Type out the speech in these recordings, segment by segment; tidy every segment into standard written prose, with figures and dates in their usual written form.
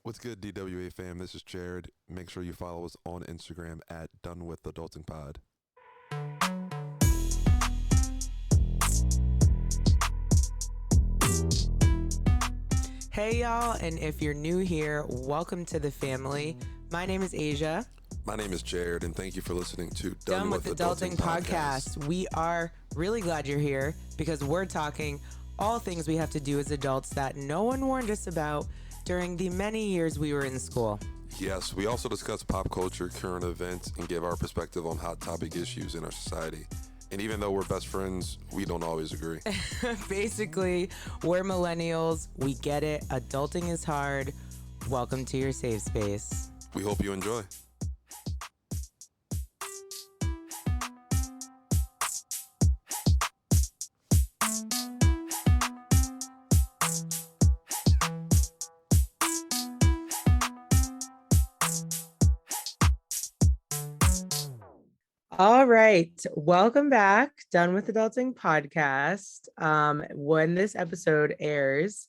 What's good, DWA fam? This is Jared. Make sure you follow us on Instagram at Done With Adulting Pod. Hey y'all, and if you're new here, welcome to the family. My name is Asia. My name is Jared, and thank you for listening to Done with Adulting Podcast. We are really glad you're here because we're talking all things we have to do as adults that no one warned us about during the many years we were in school. Yes, we also discuss pop culture, current events, and give our perspective on hot topic issues in our society. And even though we're best friends, we don't always agree. Basically, we're millennials. We get it. Adulting is hard. Welcome to your safe space. We hope you enjoy. All right. Welcome back. Done with Adulting Podcast. When this episode airs,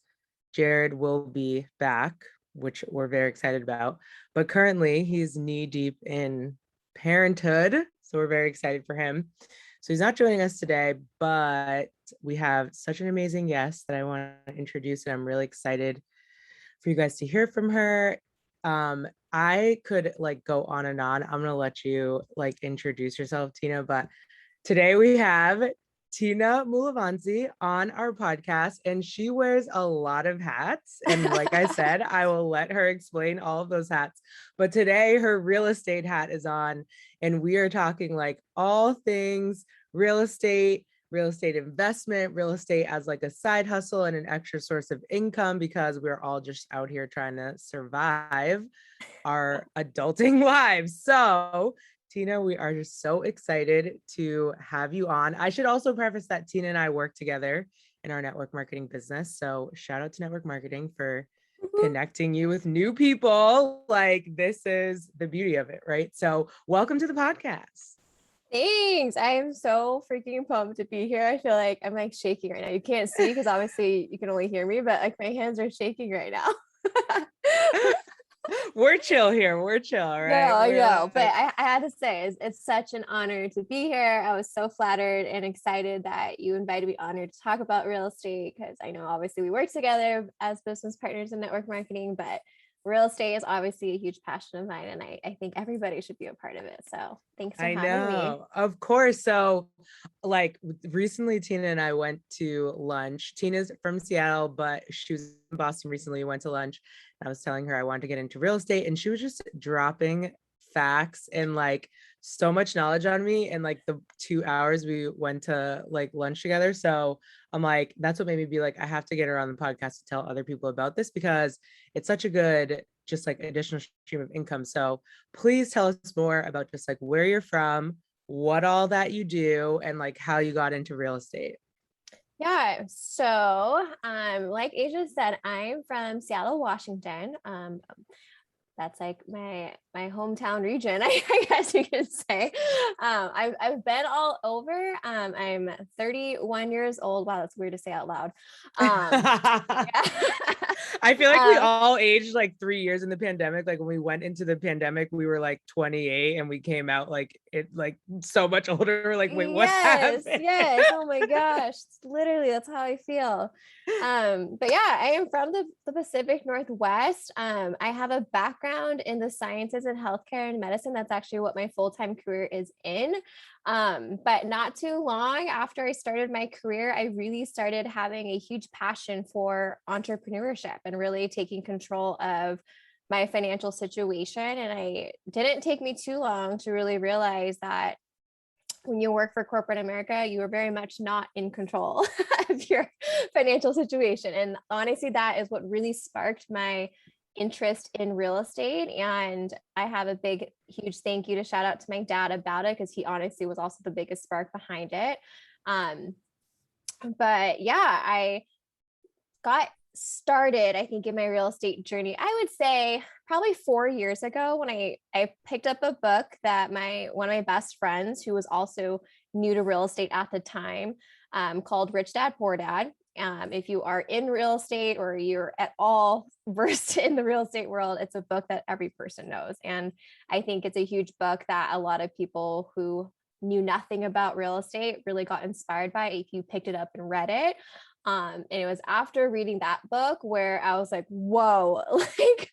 Jared will be back, which we're very excited about. But currently, he's knee deep in parenthood. So we're very excited for him. So he's not joining us today, but we have such an amazing guest that I want to introduce. And I'm really excited for you guys to hear from her. I could go on and on. I'm gonna let you introduce yourself, Tina. But today we have Tina Mounlavongsy on our podcast, and she wears a lot of hats. And like I said, I will let her explain all of those hats. But today her real estate hat is on, and we are talking all things real estate investment, real estate as a side hustle and an extra source of income, because we're all just out here trying to survive our adulting lives. So Tina, we are just so excited to have you on. I should also preface that Tina and I work together in our network marketing business. So shout out to network marketing for connecting you with new people. This is the beauty of it, right? So welcome to the podcast. Thanks. I am so freaking pumped to be here. I feel like I'm shaking right now. You can't see because obviously you can only hear me, but my hands are shaking right now. We're chill here. We're chill, right? No, no. But I had to say, it's such an honor to be here. I was so flattered and excited that you invited me on here to talk about real estate, because I know obviously we work together as business partners in network marketing, but real estate is obviously a huge passion of mine, and I think everybody should be a part of it. So thanks for having me. Of course. So recently Tina and I went to lunch. Tina's from Seattle, but she was in Boston recently. We went to lunch. I was telling her I wanted to get into real estate, and she was just dropping facts and so much knowledge on me in the 2 hours we went to lunch together. So I'm that's what made me be I have to get her on the podcast to tell other people about this, because it's such a good just additional stream of income. So please tell us more about just where you're from, what all that you do, and how you got into real estate. Yeah. So, like Asia said, I'm from Seattle, Washington. That's my hometown region, I guess you could say. I've been all over. I'm 31 years old. Wow, that's weird to say out loud. I feel we all aged 3 years in the pandemic. When we went into the pandemic, we were 28, and we came out so much older. We're wait, what happened? Yes. Oh my gosh. Literally, that's how I feel. But yeah, I am from the Pacific Northwest. I have a background in the sciences and healthcare and medicine. That's actually what my full-time career is in. But not too long after I started my career, I really started having a huge passion for entrepreneurship and really taking control of my financial situation. And it didn't take me too long to really realize that when you work for corporate America, you are very much not in control of your financial situation. And honestly, that is what really sparked my interest in real estate. And I have a big, huge thank you to shout out to my dad about it, because he honestly was also the biggest spark behind it. But yeah, I got started, I think, in my real estate journey, I would say probably 4 years ago, when I picked up a book that one of my best friends, who was also new to real estate at the time, called Rich Dad, Poor Dad. If you are in real estate or you're at all versed in the real estate world, it's a book that every person knows. And I think it's a huge book that a lot of people who knew nothing about real estate really got inspired by if you picked it up and read it. And it was after reading that book where I was like, whoa, like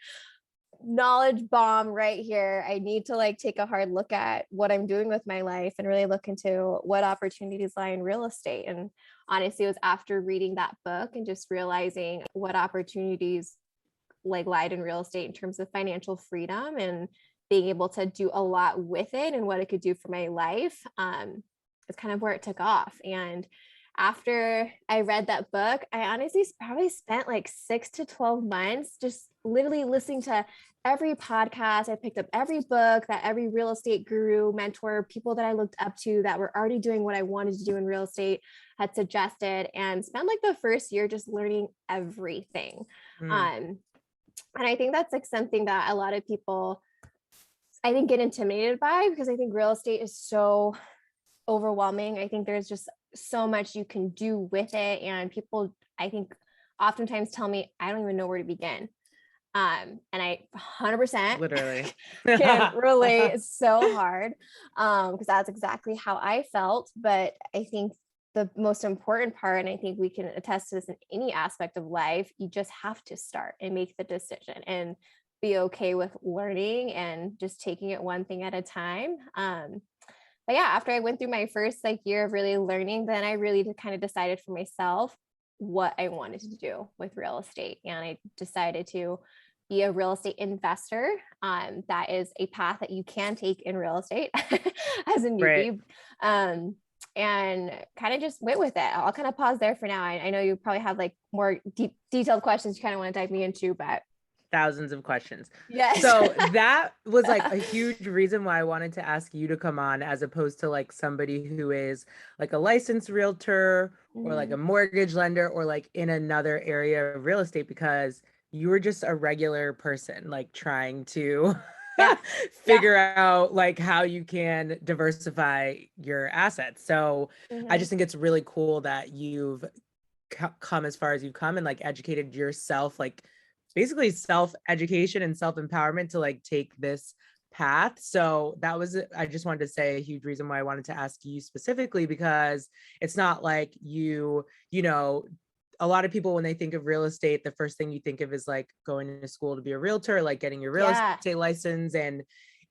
knowledge bomb right here. I need to like take a hard look at what I'm doing with my life and really look into what opportunities lie in real estate. And honestly, it was after reading that book and just realizing what opportunities like lied in real estate in terms of financial freedom and being able to do a lot with it and what it could do for my life. It's kind of where it took off. And after I read that book, I honestly probably spent like 6 to 12 months just literally listening to every podcast. I picked up every book that every real estate guru, mentor, people that I looked up to that were already doing what I wanted to do in real estate had suggested, and spent like the first year just learning everything. And I think that's like something that a lot of people, I think, get intimidated by, because I think real estate is so overwhelming. I think there's just so much you can do with it. And people, I think, oftentimes tell me, I don't even know where to begin. And I 100% literally can relate. It's so hard because that's exactly how I felt. But I think the most important part, and I think we can attest to this in any aspect of life, you just have to start and make the decision and be okay with learning and just taking it one thing at a time. But yeah, after I went through my first like year of really learning, then I really kind of decided for myself what I wanted to do with real estate. And I decided to be a real estate investor. That is a path that you can take in real estate as a newbie. Right. And kind of just went with it. I'll kind of pause there for now. I know you probably have like more detailed questions you kind of want to dive me into, but thousands of questions. Yes. So that was like a huge reason why I wanted to ask you to come on, as opposed to like somebody who is like a licensed realtor or like a mortgage lender or like in another area of real estate, because you were just a regular person, like trying to figure out like how you can diversify your assets. So I just think it's really cool that you've come as far as you've come and like educated yourself, like basically self-education and self-empowerment to like take this path. So that was, I just wanted to say, a huge reason why I wanted to ask you specifically, because it's not like you know, a lot of people, when they think of real estate, the first thing you think of is like going to school to be a realtor, like getting your real estate license. And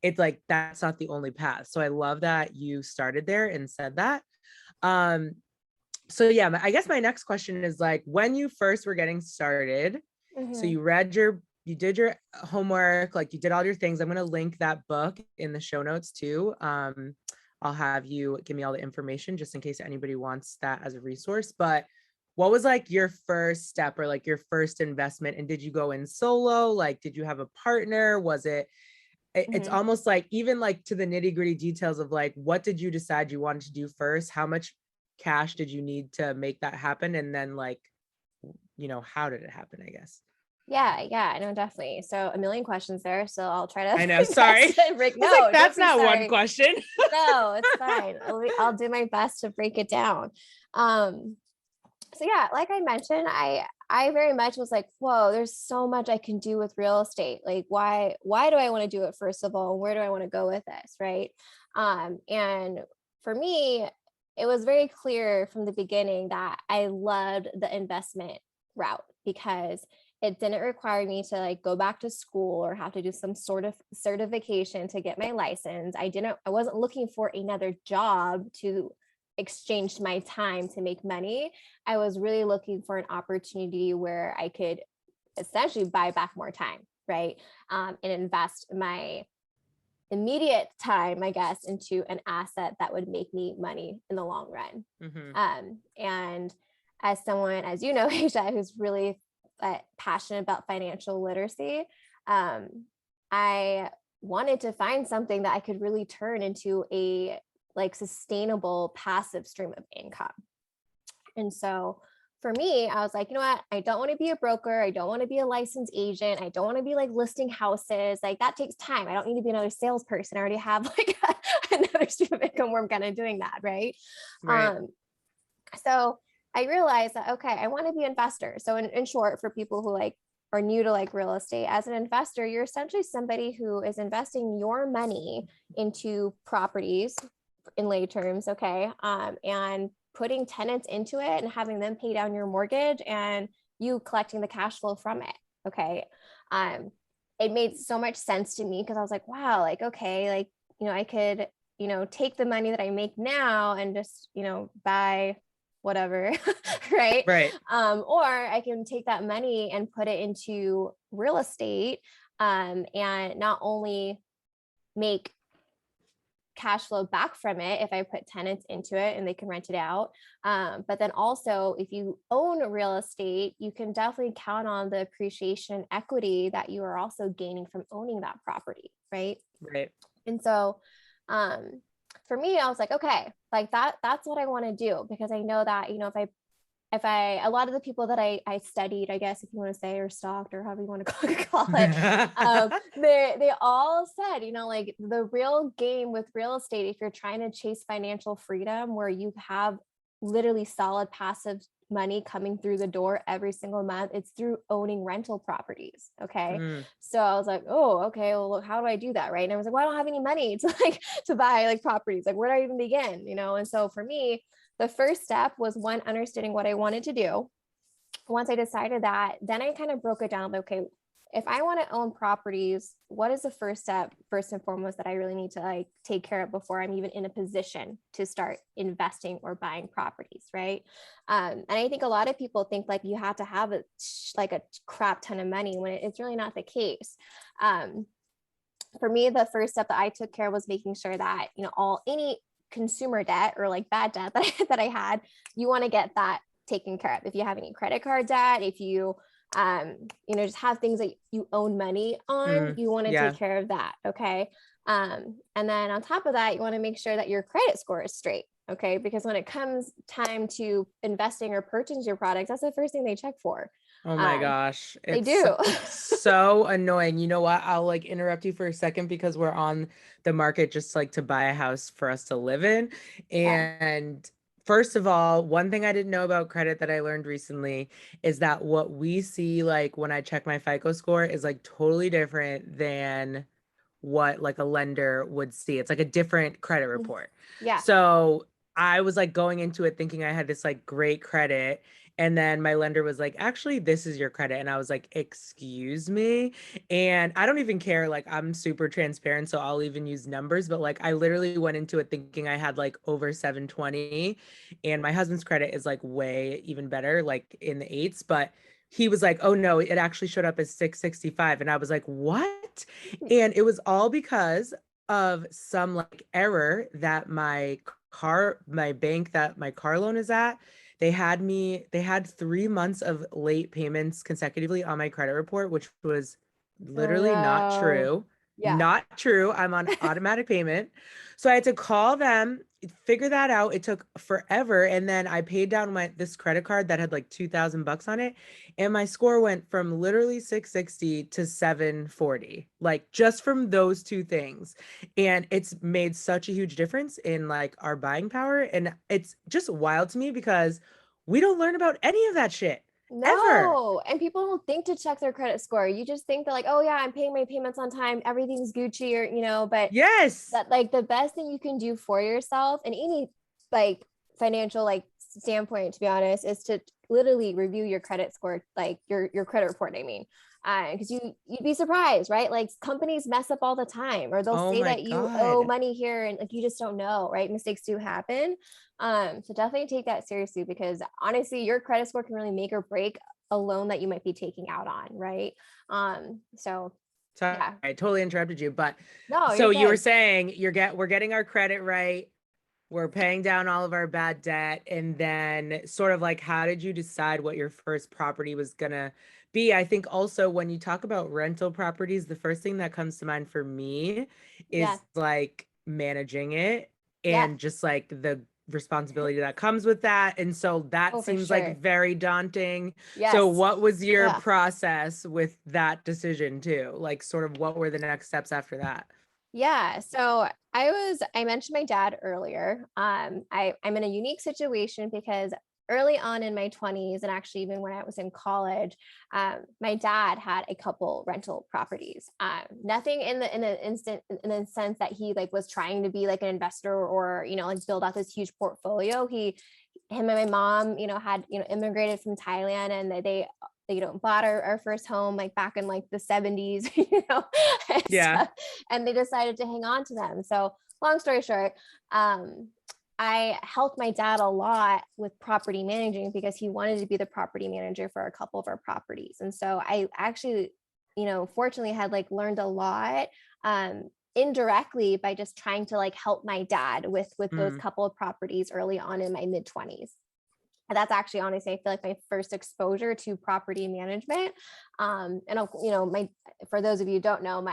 it's like, that's not the only path. So I love that you started there and said that. So yeah, I guess my next question is like, when you first were getting started, so you did your homework, like you did all your things. I'm going to link that book in the show notes too. I'll have you give me all the information just in case anybody wants that as a resource. But what was like your first step or like your first investment? And did you go in solo? Like, did you have a partner? Was it's almost like, even like to the nitty gritty details of like, what did you decide you wanted to do first? How much cash did you need to make that happen? And then like, you know, how did it happen, I guess? Yeah, no, definitely. So a million questions there. So I'll try to. I know. Sorry. No, like, that's not one question. No, it's fine. I'll do my best to break it down. So yeah, like I mentioned, I very much was like, whoa, there's so much I can do with real estate. Like, why do I want to do it? First of all, where do I want to go with this? Right. And for me, it was very clear from the beginning that I loved the investment route, because it didn't require me to like go back to school or have to do some sort of certification to get my license. I wasn't looking for another job to exchange my time to make money. I was really looking for an opportunity where I could essentially buy back more time, right? And invest my immediate time, I guess, into an asset that would make me money in the long run. And as someone, as you know, Aisha, who's really passionate about financial literacy, I wanted to find something that I could really turn into a like sustainable passive stream of income. And so for me, I was like, you know what? I don't want to be a broker. I don't want to be a licensed agent. I don't want to be like listing houses. Like that takes time. I don't need to be another salesperson. I already have like another stream of income where I'm kind of doing that. Right. So I realized that, okay, I want to be an investor. So in short, for people who like are new to like real estate, as an investor, you're essentially somebody who is investing your money into properties in lay terms, okay, and putting tenants into it and having them pay down your mortgage and you collecting the cash flow from it, okay. It made so much sense to me because I was like, wow, like, okay, like, I could, take the money that I make now and just, buy whatever, right? Right. Or I can take that money and put it into real estate, and not only make cash flow back from it if I put tenants into it and they can rent it out. But then also, if you own real estate, you can definitely count on the appreciation equity that you are also gaining from owning that property, right? Right. And so for me, I was like, okay, like that's what I want to do, because I know that, if I, a lot of the people that I studied, I guess, if you want to say, or stalked, or however you want to call it, they all said, like the real game with real estate, if you're trying to chase financial freedom, where you have literally solid passive money coming through the door every single month, it's through owning rental properties. Okay. So I was like, oh, okay, well, look, how do I do that? Right. And I was like, well, I don't have any money to buy like properties. Like, where do I even begin? And so for me, the first step was, one, understanding what I wanted to do. Once I decided that, then I kind of broke it down. Okay, if I want to own properties, what is the first step, first and foremost, that I really need to like take care of before I'm even in a position to start investing or buying properties, right? And I think a lot of people think like you have to have a crap ton of money, when it's really not the case. For me, the first step that I took care of was making sure that, any consumer debt or like bad debt that I had, you want to get that taken care of. If you have any credit card debt, if you just have things that you own money on, you want to take care of that. Okay. And then on top of that, you want to make sure that your credit score is straight. Okay. Because when it comes time to investing or purchasing your products, that's the first thing they check for. Oh my gosh. They do. So annoying. You know what? I'll like interrupt you for a second, because we're on the market just like to buy a house for us to live in. And first of all, one thing I didn't know about credit that I learned recently is that what we see, like when I check my FICO score, is like totally different than what like a lender would see. It's like a different credit report. Yeah. So I was like going into it thinking I had this like great credit. And then my lender was like, actually, this is your credit. And I was like, excuse me. And I don't even care. Like, I'm super transparent, so I'll even use numbers. But like, I literally went into it thinking I had like over 720. And my husband's credit is like way even better, like in the eights. But he was like, oh no, it actually showed up as 665. And I was like, what? And it was all because of some like error that my bank that my car loan is at, they had 3 months of late payments consecutively on my credit report, which was literally not true. Yeah. Not true. I'm on automatic payment. So I had to call them, figure that out. It took forever. And then I paid down this credit card that had like $2,000 on it. And my score went from literally 660 to 740, like just from those two things. And it's made such a huge difference in like our buying power. And it's just wild to me because we don't learn about any of that shit. No. And people don't think to check their credit score. You just think that like, oh yeah, I'm paying my payments on time, everything's Gucci, or but yes, that like the best thing you can do for yourself and any like financial like standpoint, to be honest, is to literally review your credit score, like your credit report, I mean. Because you'd be surprised, right? Like companies mess up all the time, or they'll say that you owe money here and like you just don't know, right? Mistakes do happen. So definitely take that seriously, because honestly, your credit score can really make or break a loan that you might be taking out on, right? So yeah. I totally interrupted you, but no, so you were saying we're getting our credit right. We're paying down all of our bad debt. And then sort of like, how did you decide what your first property was gonna be? I think also when you talk about rental properties, the first thing that comes to mind for me is like managing it and just like the responsibility that comes with that. And so that seems like very daunting. So what was your process with that decision too? Like sort of what were the next steps after that? Yeah. So I mentioned my dad earlier. I'm in a unique situation because early on in my 20s, and actually even when I was in college, my dad had a couple rental properties. Nothing in the sense that he like was trying to be like an investor or, you know, like build out this huge portfolio. Him and my mom, you know, had, you know, immigrated from Thailand, and they you know, bought our first home like back in like the 70s, you know, and Yeah. stuff, and they decided to hang on to them. So long story short, I helped my dad a lot with property managing because he wanted to be the property manager for a couple of our properties. And so I actually, you know, fortunately had like learned a lot indirectly by just trying to like help my dad with those couple of properties early on in my mid 20s. And that's actually, honestly, I feel like my first exposure to property management. And you know, for those of you who don't know,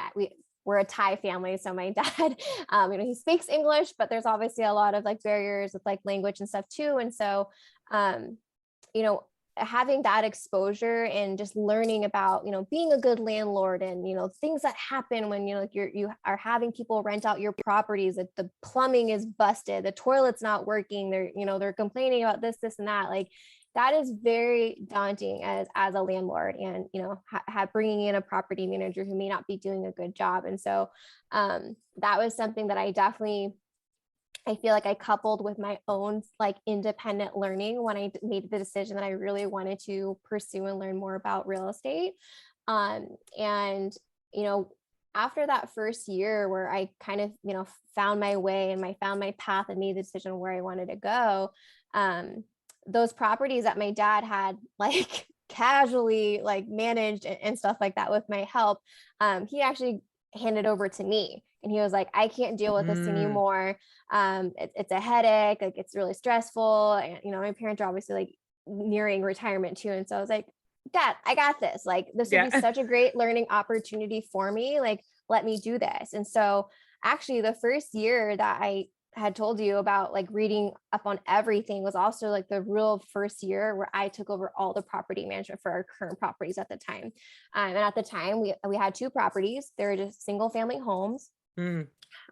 we're a Thai family. So my dad, you know, he speaks English, but there's obviously a lot of like barriers with like language and stuff too. And so, you know, having that exposure and just learning about, you know, being a good landlord and, you know, things that happen when, you know, you are having people rent out your properties, that the plumbing is busted, the toilet's not working, they're complaining about this and that. Like, that is very daunting as a landlord, and, you know, bringing in a property manager who may not be doing a good job. And so that was something that I feel like I coupled with my own like independent learning when I made the decision that I really wanted to pursue and learn more about real estate. And, you know, after that first year where I kind of, you know, found my way and I found my path and made the decision where I wanted to go, those properties that my dad had like casually like managed and stuff like that with my help, he actually handed over to me. And he was like, I can't deal with this anymore. It's a headache. Like, it's really stressful. And, you know, my parents are obviously like nearing retirement too. And so I was like, Dad, I got this. Like, this would be such a great learning opportunity for me. Like, let me do this. And so actually the first year that I had told you about like reading up on everything was also like the real first year where I took over all the property management for our current properties at the time. And at the time we had two properties. They were just single family homes.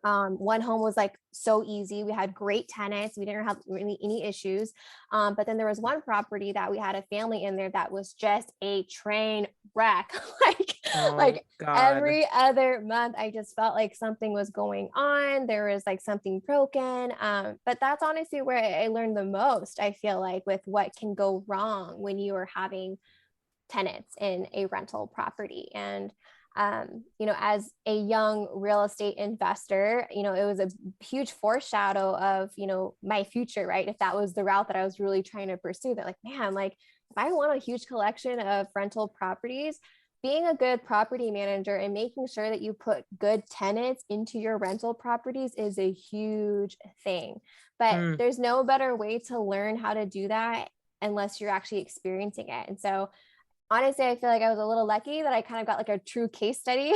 One home was like so easy. We had great tenants. We didn't have really any issues. But then there was one property that we had a family in there that was just a train wreck. like every other month, I just felt like something was going on. There was like something broken. But that's honestly where I learned the most, I feel like, with what can go wrong when you are having tenants in a rental property. And you know, as a young real estate investor, you know, it was a huge foreshadow of, you know, my future, right? If that was the route that I was really trying to pursue, that like, man, like if I want a huge collection of rental properties, being a good property manager and making sure that you put good tenants into your rental properties is a huge thing. But there's no better way to learn how to do that unless you're actually experiencing it. And so honestly, I feel like I was a little lucky that I kind of got like a true case study,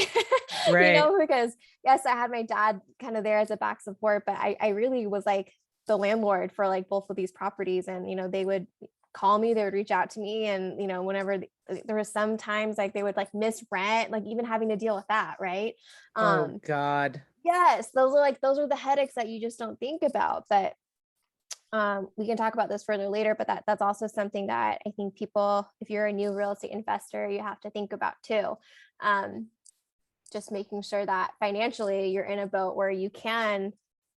right. You know, because yes, I had my dad kind of there as a back support, but I really was like the landlord for like both of these properties. And, you know, they would call me, they would reach out to me. And, you know, whenever there was sometimes like they would like miss rent, like even having to deal with that. Right. Oh God. Yes. Those are the headaches that you just don't think about. But we can talk about this further later, but that's also something that I think people, if you're a new real estate investor, you have to think about too. Just making sure that financially you're in a boat where you can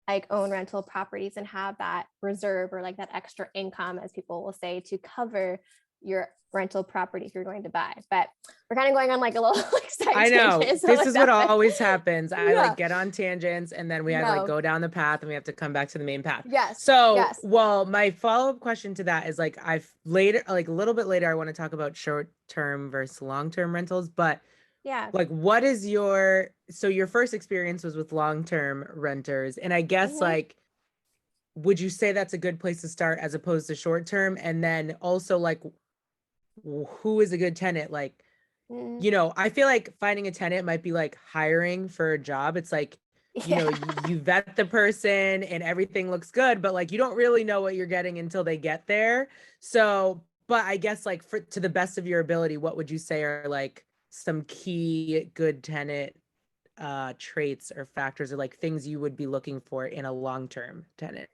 like own rental properties and have that reserve or like that extra income, as people will say, to cover your rental property if you're going to buy. But we're kind of going on like a little like side I know tangent, this like is that, what always happens. I yeah. like get on tangents and then we have to like go down the path and we have to come back to the main path. Yes. So, yes. well, my follow-up question to that is like I've later, like a little bit later, I want to talk about short-term versus long-term rentals, but yeah, like what is your first experience was with long-term renters, and I guess like would you say that's a good place to start as opposed to short-term? And then also like who is a good tenant? Like, you know, I feel like finding a tenant might be like hiring for a job. It's like, you know, you vet the person and everything looks good, but like you don't really know what you're getting until they get there. So, but I guess like to the best of your ability, what would you say are like some key good tenant traits or factors or like things you would be looking for in a long-term tenant?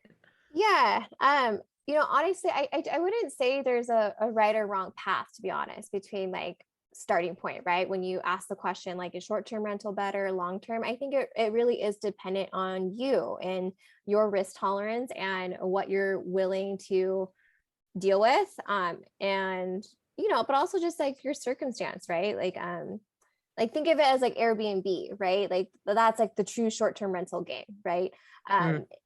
Yeah. Honestly, I wouldn't say there's a right or wrong path, to be honest, between like starting point, right? When you ask the question, like, is short-term rental better, long-term? I think it really is dependent on you and your risk tolerance and what you're willing to deal with. And, but also just like your circumstance, right? Like think of it as like Airbnb, right? Like that's like the true short-term rental game, right?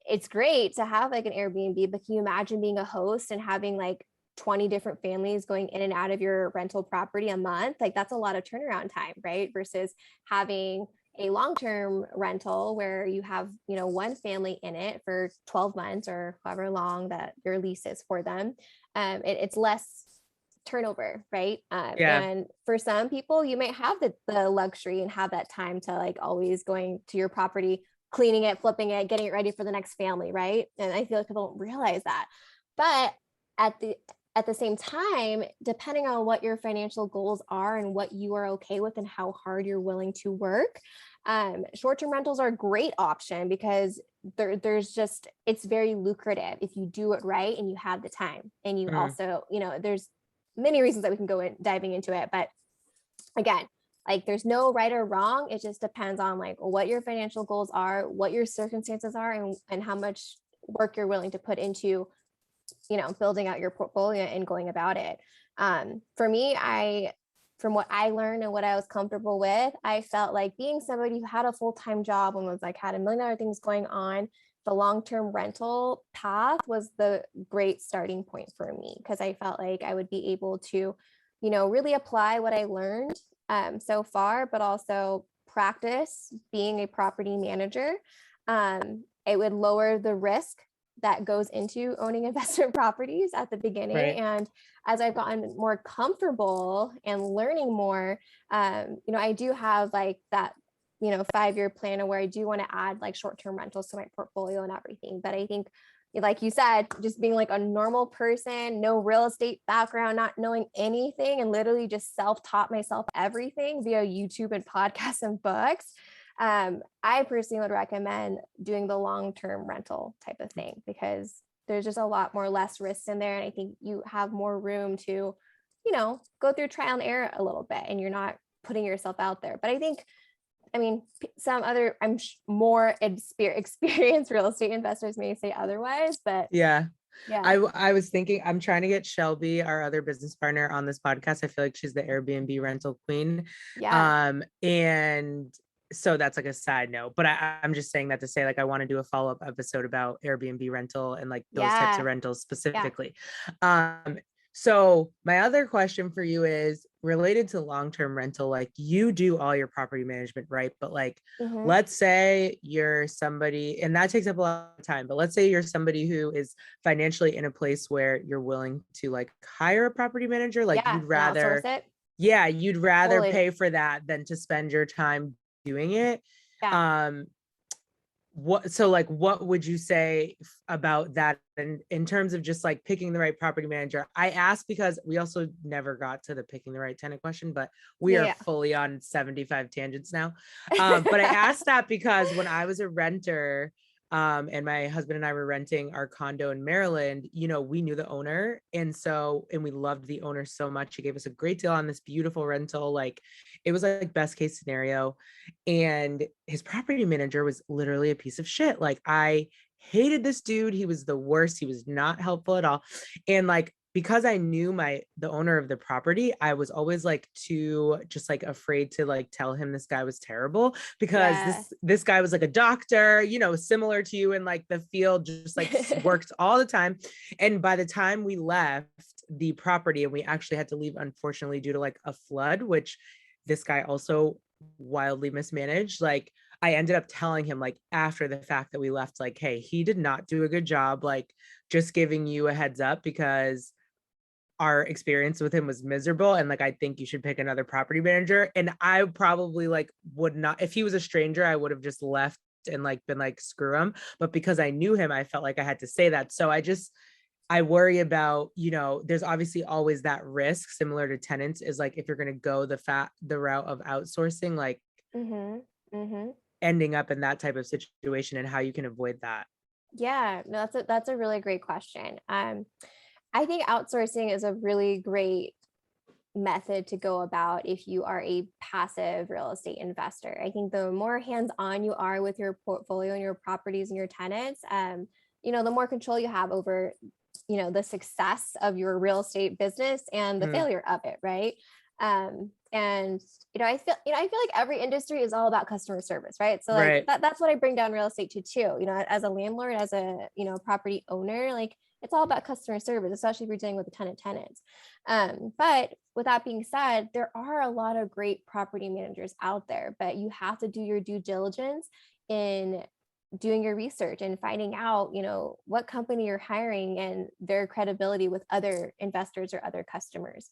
It's great to have like an Airbnb, but can you imagine being a host and having like 20 different families going in and out of your rental property a month? Like that's a lot of turnaround time, right? Versus having a long-term rental where you have, one family in it for 12 months or however long that your lease is for them. It's less turnover, right? And for some people, you might have the luxury and have that time to like always going to your property, cleaning it, flipping it, getting it ready for the next family, right? And I feel like people don't realize that. But at the same time, depending on what your financial goals are and what you are okay with and how hard you're willing to work, short-term rentals are a great option because there's just, it's very lucrative if you do it right and you have the time. And you also, there's many reasons that we can go in diving into it. But again, like there's no right or wrong. It just depends on like what your financial goals are, what your circumstances are, and how much work you're willing to put into, building out your portfolio and going about it. For me, from what I learned and what I was comfortable with, I felt like being somebody who had a full-time job and was like, had a million other things going on, the long-term rental path was the great starting point for me, because I felt like I would be able to, really apply what I learned so far, but also practice being a property manager. It would lower the risk that goes into owning investment properties at the beginning. Right. And as I've gotten more comfortable and learning more, I do have like that, 5-year plan of where I do want to add like short-term rentals to my portfolio and everything. But I think, like you said, just being like a normal person, no real estate background, not knowing anything, and literally just self-taught myself everything via YouTube and podcasts and books. I personally would recommend doing the long-term rental type of thing, because there's just a lot more less risks in there. And I think you have more room to, go through trial and error a little bit, and you're not putting yourself out there. But some other, more experienced real estate investors may say otherwise, but yeah. I was thinking, I'm trying to get Shelby, our other business partner, on this podcast. I feel like she's the Airbnb rental queen. And so that's like a side note, but I'm just saying that to say, like, I want to do a follow-up episode about Airbnb rental and like those types of rentals specifically. So my other question for you is related to long-term rental. Like, you do all your property management, right? But like, let's say you're somebody, and that takes up a lot of time, but let's say you're somebody who is financially in a place where you're willing to like hire a property manager. Like you'd rather, you'd rather pay for that than to spend your time doing it. What would you say about that in terms of just like picking the right property manager? I asked because we also never got to the picking the right tenant question, but we are fully on 75 tangents now. But I asked that because when I was a renter, and my husband and I were renting our condo in Maryland, we knew the owner. And we loved the owner so much. He gave us a great deal on this beautiful rental. Like, it was like best case scenario. And his property manager was literally a piece of shit. Like, I hated this dude. He was the worst. He was not helpful at all. And like, because I knew the owner of the property, I was always like too just like afraid to like tell him this guy was terrible, because this guy was like a doctor, similar to you in like the field, just like worked all the time. And by the time we left the property, and we actually had to leave, unfortunately, due to like a flood, which this guy also wildly mismanaged. Like, I ended up telling him like after the fact that we left, like, hey, he did not do a good job, like just giving you a heads up, because our experience with him was miserable, and like, I think you should pick another property manager. And I probably like would not, if he was a stranger, I would have just left and like been like, screw him. But because I knew him, I felt like I had to say that. So I worry about, there's obviously always that risk, similar to tenants, is like, if you're going to go the route of outsourcing, like ending up in that type of situation, and how you can avoid that. Yeah, no, that's a really great question. I think outsourcing is a really great method to go about if you are a passive real estate investor. I think the more hands-on you are with your portfolio and your properties and your tenants, the more control you have over, the success of your real estate business and the failure of it, right? And I feel like every industry is all about customer service, right? So like Right. that's what I bring down real estate to too. As a landlord, as a property owner, like it's all about customer service, especially if you're dealing with the tenants. But with that being said, there are a lot of great property managers out there, but you have to do your due diligence in doing your research and finding out, what company you're hiring and their credibility with other investors or other customers.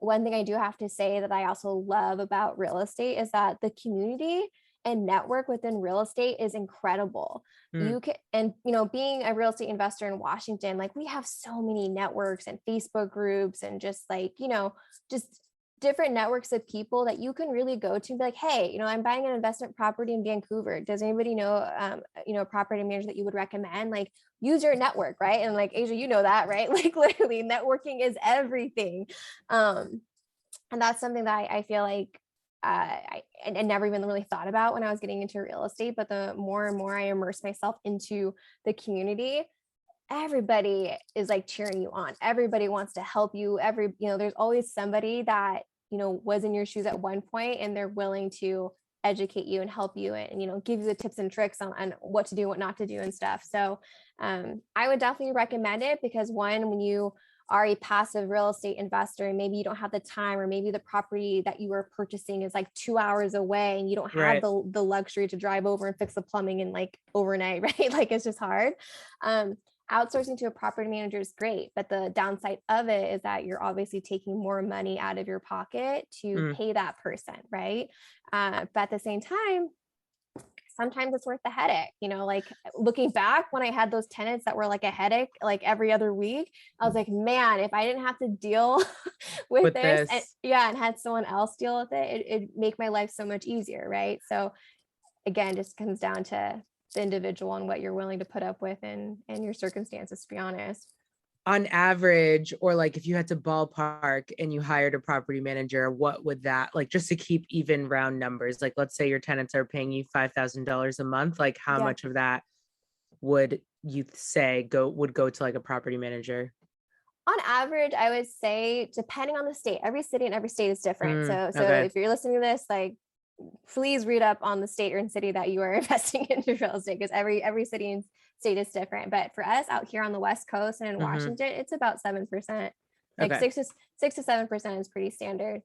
One thing I do have to say that I also love about real estate is that the community and network within real estate is incredible. You can, and being a real estate investor in Washington, like we have so many networks and Facebook groups and just like, just different networks of people that you can really go to and be like, hey, I'm buying an investment property in Vancouver. Does anybody know, a property manager that you would recommend? Like use your network, right? And like Asia, that, right? Like literally networking is everything. And that's something that I feel like I never even really thought about when I was getting into real estate, but the more and more I immerse myself into the community, everybody is like cheering you on. Everybody wants to help you. There's always somebody that, was in your shoes at one point and they're willing to educate you and help you and, give you the tips and tricks on what to do, what not to do and stuff. So I would definitely recommend it because one, when you are a passive real estate investor and maybe you don't have the time, or maybe the property that you are purchasing is like 2 hours away and you don't have the luxury to drive over and fix the plumbing in like overnight, right? Like it's just hard. Outsourcing to a property manager is great, but the downside of it is that you're obviously taking more money out of your pocket to pay that person, right? But at the same time, sometimes it's worth the headache, like looking back when I had those tenants that were like a headache, like every other week, I was like, man, if I didn't have to deal with this. And had someone else deal with it, it'd make my life so much easier, right? So again, just comes down to the individual and what you're willing to put up with and your circumstances, to be honest. On average, or like if you had to ballpark and you hired a property manager, what would that, like, just to keep even round numbers, like let's say your tenants are paying you $5,000 a month, like how much of that would you say would go to like a property manager? On average, I would say, depending on the state, every city and every state is different. So okay. If you're listening to this, like please read up on the state or city that you are investing into real estate, because every city and state is different. But for us out here on the West Coast and in Washington, it's about 7%. Like 6 to 7% is pretty standard.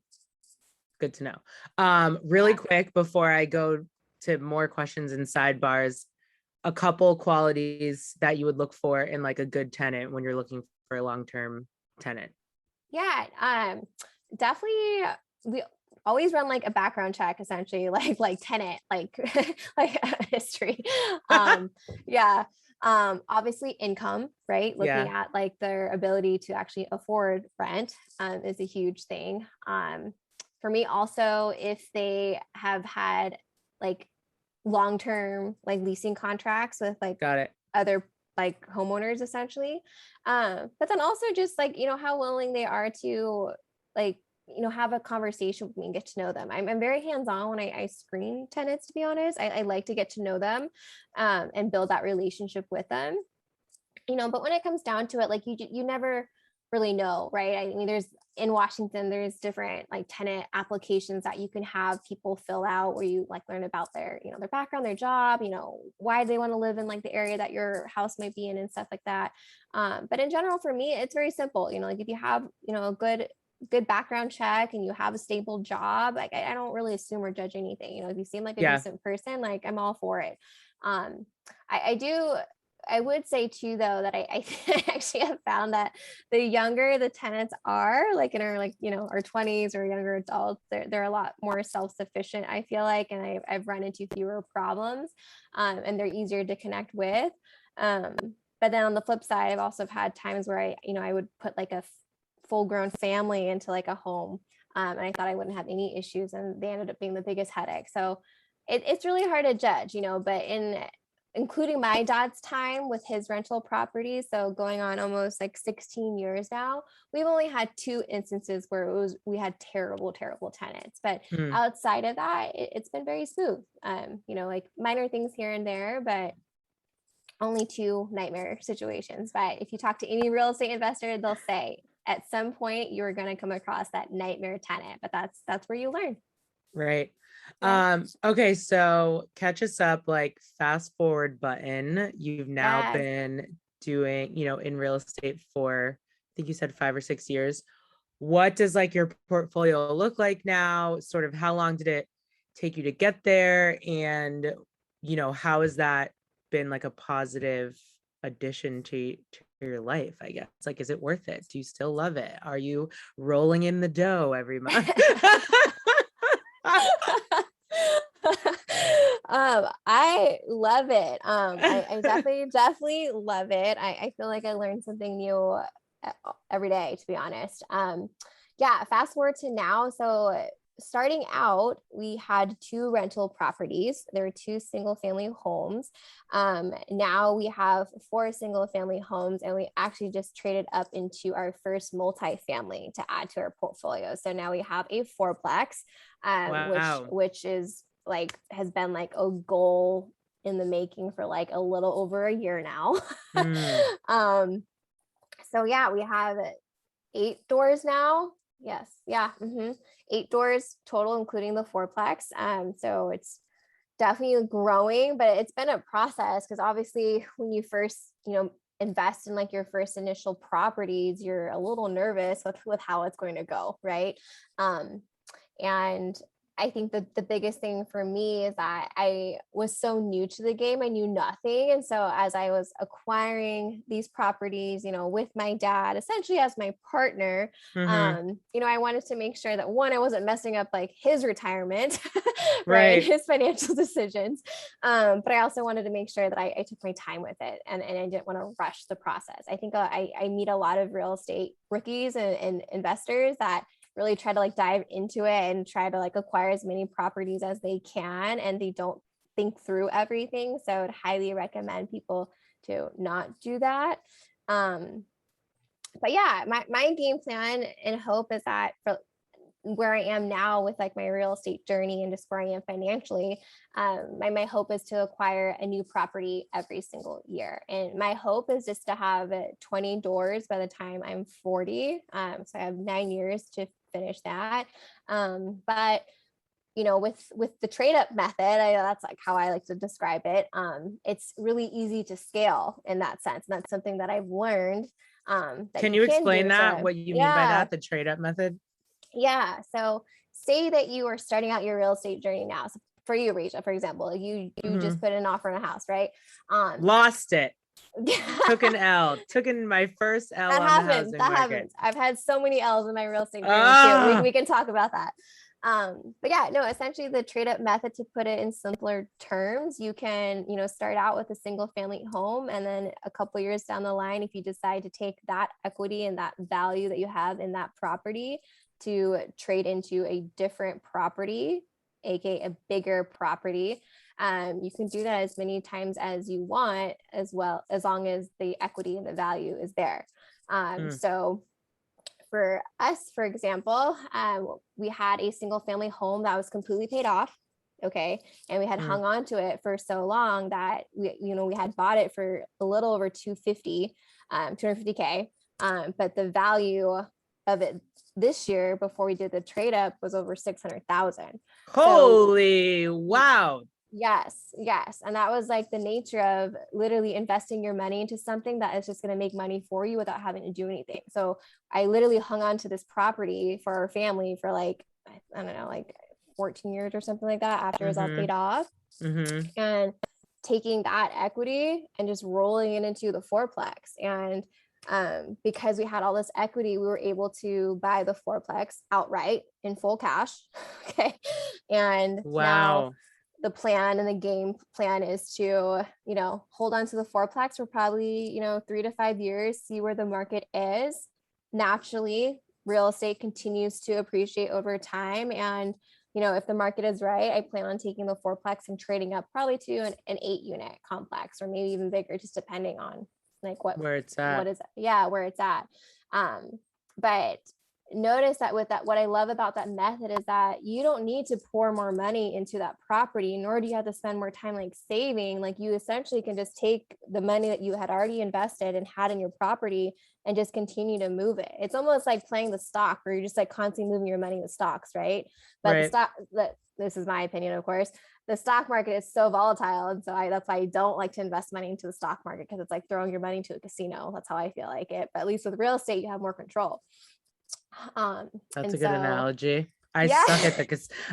Good to know. Really quick before I go to more questions and sidebars, a couple qualities that you would look for in like a good tenant when you're looking for a long-term tenant. Yeah, definitely. We always run like a background check, essentially, like tenant, like history. Obviously income, right? Looking at like their ability to actually afford rent is a huge thing. For me also, if they have had like long-term like leasing contracts with like other like homeowners essentially, but then also just like how willing they are to like have a conversation with me and get to know them. I'm very hands-on when I screen tenants, to be honest. I like to get to know them and build that relationship with them, but when it comes down to it, like you never really know, right? I mean, in Washington, there's different like tenant applications that you can have people fill out where you like learn about their, their background, their job, why they want to live in like the area that your house might be in and stuff like that. But in general, for me, it's very simple. Like if you have, a good background check and you have a stable job, like I don't really assume or judge anything. If you seem like a decent person, like I'm all for it. I would say too, though, that I actually have found that the younger the tenants are, like in our our 20s or younger adults, they're a lot more self-sufficient, I feel like, and I've run into fewer problems, and they're easier to connect with. But then on the flip side, I've also had times where I would put like a full-grown family into like a home, and I thought I wouldn't have any issues, and they ended up being the biggest headache. So it's really hard to judge, but including my dad's time with his rental properties, so going on almost like 16 years now, we've only had 2 instances where we had terrible tenants. But outside of that, it's been very smooth. Like minor things here and there, but only 2 nightmare situations. But if you talk to any real estate investor, they'll say at some point you're going to come across that nightmare tenant, but that's where you learn. Right. Yeah. Okay, so catch us up, like fast forward button. You've now Yes. been doing, in real estate for, I think you said 5 or 6 years. What does like your portfolio look like now? Sort of how long did it take you to get there? And, how has that been like a positive addition to your life, I guess? Like, is it worth it? Do you still love it? Are you rolling in the dough every month? I love it. I definitely love it. I feel like I learn something new every day, to be honest. Yeah, fast forward to now. So starting out, we had 2 rental properties. There were 2 single family homes. Now we have 4 single family homes, and we actually just traded up into our first multifamily to add to our portfolio. So now we have a 4-plex, Wow. which is like, has been like a goal in the making for like a little over a year now. So yeah, we have 8 doors now. Yes. Yeah. 8 doors total, including the 4-plex. So it's definitely growing, but it's been a process, because obviously when you first, invest in like your first initial properties, you're a little nervous with how it's going to go. Right. And I think that the biggest thing for me is that I was so new to the game. I knew nothing. And so as I was acquiring these properties, with my dad, essentially as my partner, I wanted to make sure that, one, I wasn't messing up like his retirement, right? His financial decisions. But I also wanted to make sure that I took my time with it, and I didn't want to rush the process. I think I meet a lot of real estate rookies and investors that really try to like dive into it and try to like acquire as many properties as they can, and they don't think through everything. So I would highly recommend people to not do that. But yeah, my game plan and hope is that for where I am now with like my real estate journey and just where I am financially, my hope is to acquire a new property every single year. And my hope is just to have 20 doors by the time I'm 40. So I have 9 years to finish that. But with the trade up method, that's like how I like to describe it. It's really easy to scale in that sense. And that's something that I've learned. Can you explain that? What you mean by that, the trade up method? Yeah. So say that you are starting out your real estate journey now. So for you, Rachel, for example, you just put an offer on a house, right? Lost it. Took an L. Took in my first L on the housing market. Happens. I've had so many L's in my real estate journey too. We can talk about that. But yeah, no, essentially the trade up method, to put it in simpler terms, you can, start out with a single family home, and then a couple years down the line, if you decide to take that equity and that value that you have in that property to trade into a different property, aka a bigger property, you can do that as many times as you want, as well, as long as the equity and the value is there. So for us, for example, we had a single family home that was completely paid off. Okay. And we had hung on to it for so long that we had bought it for a little over 250K. But the value of it this year, before we did the trade up, was over 600,000. Holy wow. Yes. And that was like the nature of literally investing your money into something that is just going to make money for you without having to do anything. So I literally hung on to this property for our family for like, I don't know, like 14 years or something like that, after it was all paid off, and taking that equity and just rolling it into the 4-plex. And because we had all this equity, we were able to buy the 4-plex outright in full cash. Okay. And now the plan and the game plan is to, hold on to the 4-plex for probably, 3 to 5 years, see where the market is. Naturally, real estate continues to appreciate over time. And if the market is right, I plan on taking the fourplex and trading up probably to an 8-unit complex, or maybe even bigger, just depending on like where it's at. where it's at. But notice that with that, what I love about that method is that you don't need to pour more money into that property, nor do you have to spend more time like saving. Like, you essentially can just take the money that you had already invested and had in your property and just continue to move it. It's almost like playing the stock, where you're just like constantly moving your money with stocks, right? But this is my opinion, of course, the stock market is so volatile. And so that's why I don't like to invest money into the stock market, because it's like throwing your money to a casino. That's how I feel like it. But at least with real estate, you have more control. That's a good analogy. Yeah.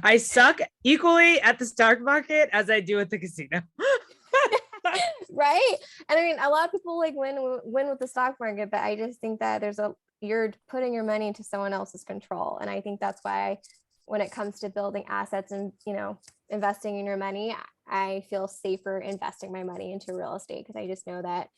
I suck equally at the stock market as I do at the casino. Right. And I mean, a lot of people like win with the stock market, but I just think that you're putting your money into someone else's control. And I think that's why when it comes to building assets and, investing in your money, I feel safer investing my money into real estate, because I just know that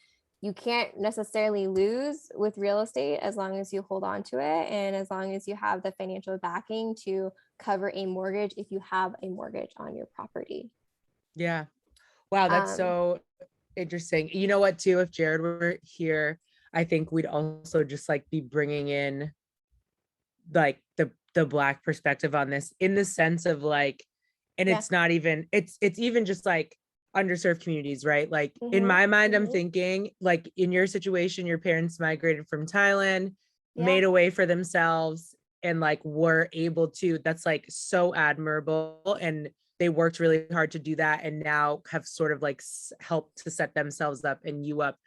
you can't necessarily lose with real estate as long as you hold on to it, and as long as you have the financial backing to cover a mortgage if you have a mortgage on your property. Yeah. Wow, that's so interesting. You know what, too, if Jared were here, I think we'd also just like be bringing in like the Black perspective on this, in the sense of like, and it's not even, it's even just like underserved communities, right? Like in my mind, I'm thinking like, in your situation, your parents migrated from Thailand, made a way for themselves, and like were able to, that's like so admirable. And they worked really hard to do that, and now have sort of like helped to set themselves up and you up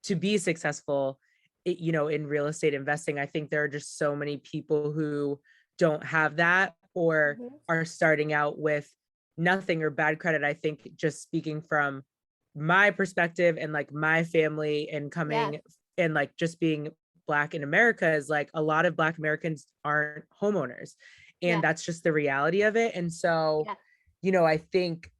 to be successful, in real estate investing. I think there are just so many people who don't have that, or are starting out with nothing or bad credit. I think, just speaking from my perspective and like my family, and coming and like just being Black in America, is like a lot of Black Americans aren't homeowners, and that's just the reality of it. And so, I think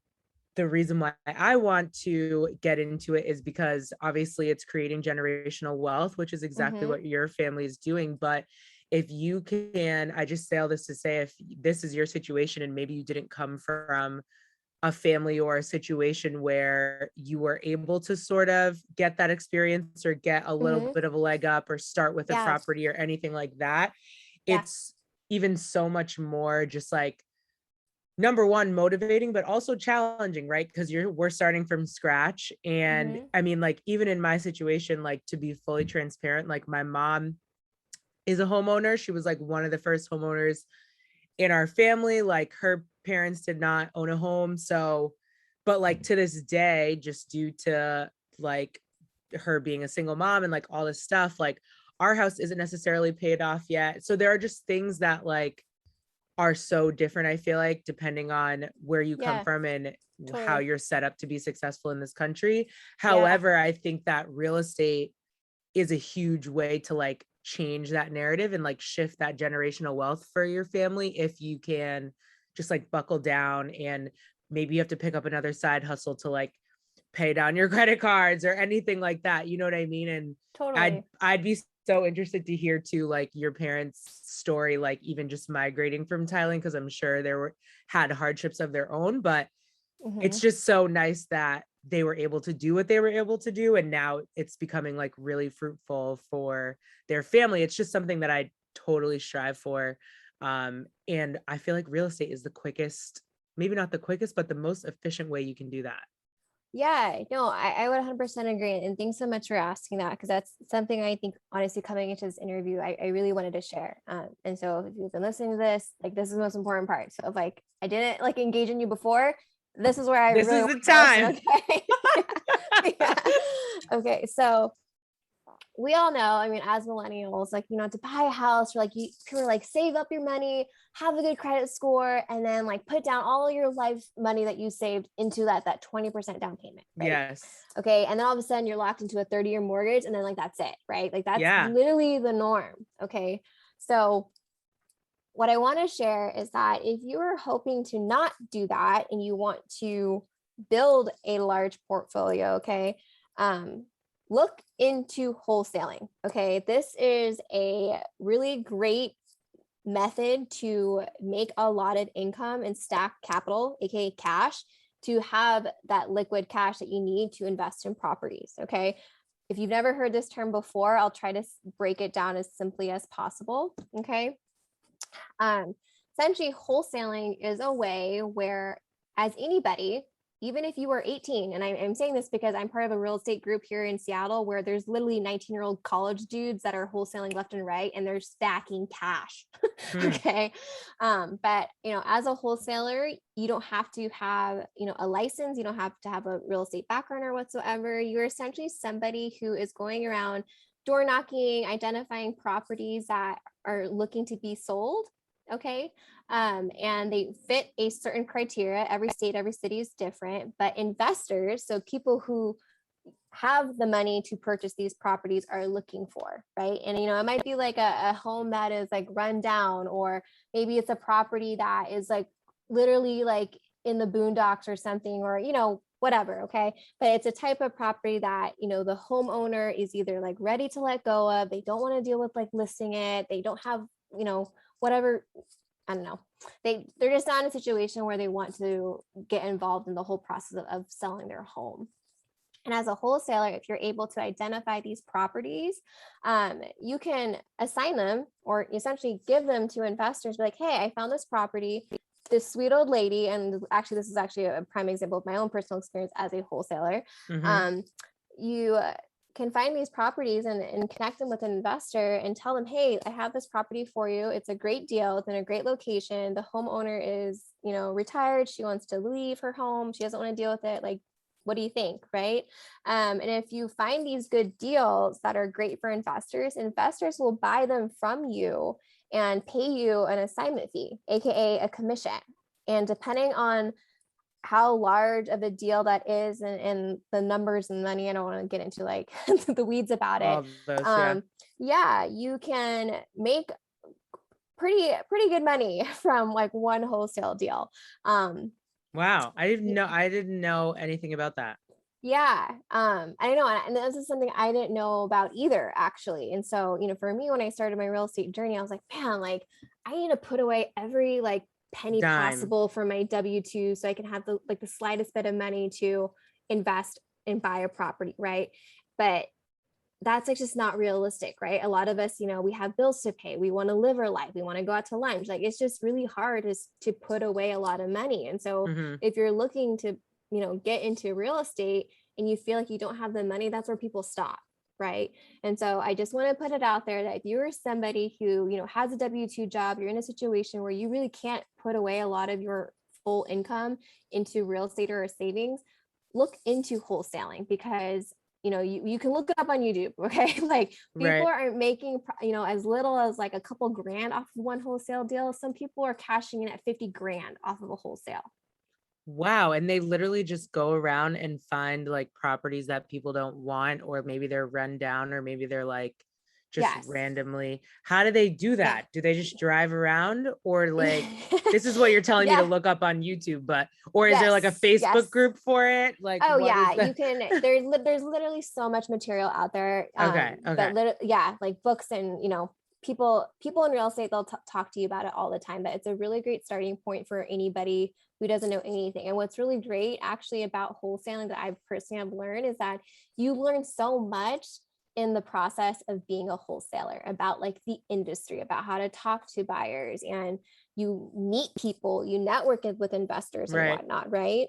the reason why I want to get into it is because obviously it's creating generational wealth, which is exactly what your family is doing. But if you can, I just say all this to say, if this is your situation and maybe you didn't come from a family or a situation where you were able to sort of get that experience, or get a little bit of a leg up, or start with a property or anything like that, it's even so much more just like, number one, motivating, but also challenging, right? Because we're starting from scratch. And I mean, like, even in my situation, like, to be fully transparent, like, my mom is a homeowner. She was like one of the first homeowners in our family. Like, her parents did not own a home. So, but like, to this day, just due to like her being a single mom and like all this stuff, like, our house isn't necessarily paid off yet. So there are just things that like are so different, I feel like, depending on where you come from and how you're set up to be successful in this country. However, I think that real estate is a huge way to like change that narrative and like shift that generational wealth for your family, if you can just like buckle down, and maybe you have to pick up another side hustle to like pay down your credit cards or anything like that. You know what I mean? And I'd be so interested to hear too, like, your parents' story, like even just migrating from Thailand, because I'm sure had hardships of their own, but it's just so nice that they were able to do what they were able to do, and now it's becoming like really fruitful for their family. It's just something that I totally strive for, and I feel like real estate is the quickest, maybe not the quickest, but the most efficient way you can do that. Yeah, no, I would 100% agree. And thanks so much for asking that, because that's something I think, honestly, coming into this interview, I really wanted to share. And so if you've been listening to this, like, this is the most important part. So if like I didn't like engage in you before, this is where this is the time. Okay. Okay. So we all know, I mean, as millennials, like, to buy a house, or like people are like, save up your money, have a good credit score, and then like put down all your life money that you saved into that 20% down payment. Right? Yes. Okay. And then all of a sudden you're locked into a 30-year mortgage, and then like, that's it. Right. Like, that's literally the norm. Okay. So what I want to share is that if you are hoping to not do that, and you want to build a large portfolio, okay, look into wholesaling. Okay. This is a really great method to make a allotted income and stack capital, aka cash, to have that liquid cash that you need to invest in properties. Okay. If you've never heard this term before, I'll try to break it down as simply as possible. Okay. Essentially, wholesaling is a way where, as anybody, even if you are 18, and I'm saying this because I'm part of a real estate group here in Seattle where there's literally 19-year-old college dudes that are wholesaling left and right, and they're stacking cash. Okay. But, as a wholesaler, you don't have to have, a license. You don't have to have a real estate background or whatsoever. You're essentially somebody who is going around door knocking, identifying properties that are looking to be sold. Okay. And they fit a certain criteria. Every state, every city is different, but investors, so people who have the money to purchase these properties, are looking for, right? And, it might be like a home that is like run down, or maybe it's a property that is like literally like in the boondocks or something, or, whatever. Okay. But it's a type of property that, the homeowner is either like ready to let go of. They don't want to deal with like listing it. They don't have, whatever, I don't know. They're just not in a situation where they want to get involved in the whole process of selling their home. And as a wholesaler, if you're able to identify these properties, you can assign them, or essentially give them to investors. Be like, hey, I found this property, this sweet old lady. And actually, this is actually a prime example of my own personal experience as a wholesaler. You can find these properties and connect them with an investor and tell them, hey, I have this property for you. It's a great deal. It's in a great location. The homeowner is, retired. She wants to leave her home. She doesn't want to deal with it. Like, what do you think? Right. And if you find these good deals that are great for investors, investors will buy them from you and pay you an assignment fee, AKA a commission. And depending on how large of a deal that is, and the numbers and money, I don't want to get into like the weeds about it. Those, you can make pretty good money from like one wholesale deal. Wow. I didn't know anything about that. Yeah. I know. And this is something I didn't know about either, actually. And so, for me, when I started my real estate journey, I was like, man, like I need to put away every like penny possible for my W-2 so I can have the slightest bit of money to invest and buy a property. Right. But that's like just not realistic, right? A lot of us, we have bills to pay. We want to live our life. We want to go out to lunch. Like, it's just really hard to put away a lot of money. And so if you're looking to, get into real estate and you feel like you don't have the money, that's where people stop. Right. And so I just want to put it out there that if you're somebody who, has a W-2 job, you're in a situation where you really can't put away a lot of your full income into real estate or savings, look into wholesaling, because you can look it up on YouTube. Okay. Like people are making, as little as like a couple grand off of one wholesale deal. Some people are cashing in at 50 grand off of a wholesale. Wow. And they literally just go around and find like properties that people don't want, or maybe they're run down, or maybe they're like just randomly. How do they do that? Yeah. Do they just drive around, or like, this is what you're telling me to look up on YouTube, or is there like a Facebook group for it? Like, you can, there's literally so much material out there. Okay. But like books and, people in real estate, they'll talk to you about it all the time, but it's a really great starting point for anybody who doesn't know anything. And what's really great actually about wholesaling that I personally have learned is that you learn so much in the process of being a wholesaler about like the industry, about how to talk to buyers, and you meet people, you network with investors and whatnot. Right.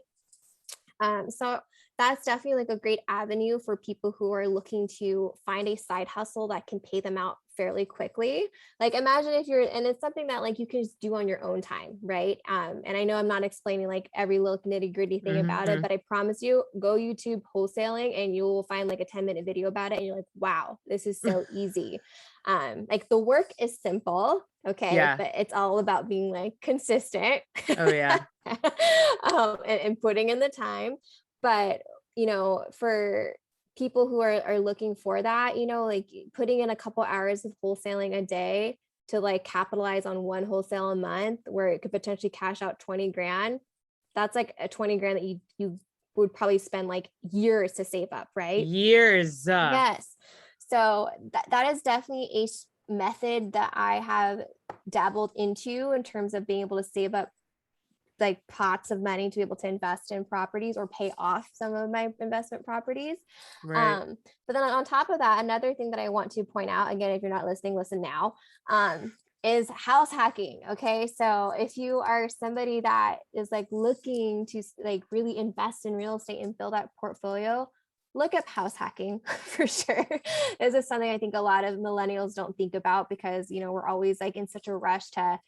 So that's definitely like a great avenue for people who are looking to find a side hustle that can pay them out fairly quickly. Like imagine if and it's something that like you can just do on your own time. Right. And I know I'm not explaining like every little nitty gritty thing about it, but I promise you, go YouTube wholesaling and you will find like a 10-minute video about it. And you're like, wow, this is so easy. Like the work is simple. Okay. Yeah. But it's all about being like consistent. Oh yeah. And putting in the time. But, for people who are looking for that, like putting in a couple hours of wholesaling a day to like capitalize on one wholesale a month where it could potentially cash out 20 grand. That's like a 20 grand that you would probably spend like years to save up, right? Years. Yes. So that is definitely method that I have dabbled into in terms of being able to save up like pots of money to be able to invest in properties or pay off some of my investment properties. Right. But then on top of that, another thing that I want to point out, again, if you're not listening, listen now, is house hacking. Okay. So if you are somebody that is like looking to like really invest in real estate and build that portfolio, look up house hacking for sure. This is something I think a lot of millennials don't think about because, you know, we're always like in such a rush to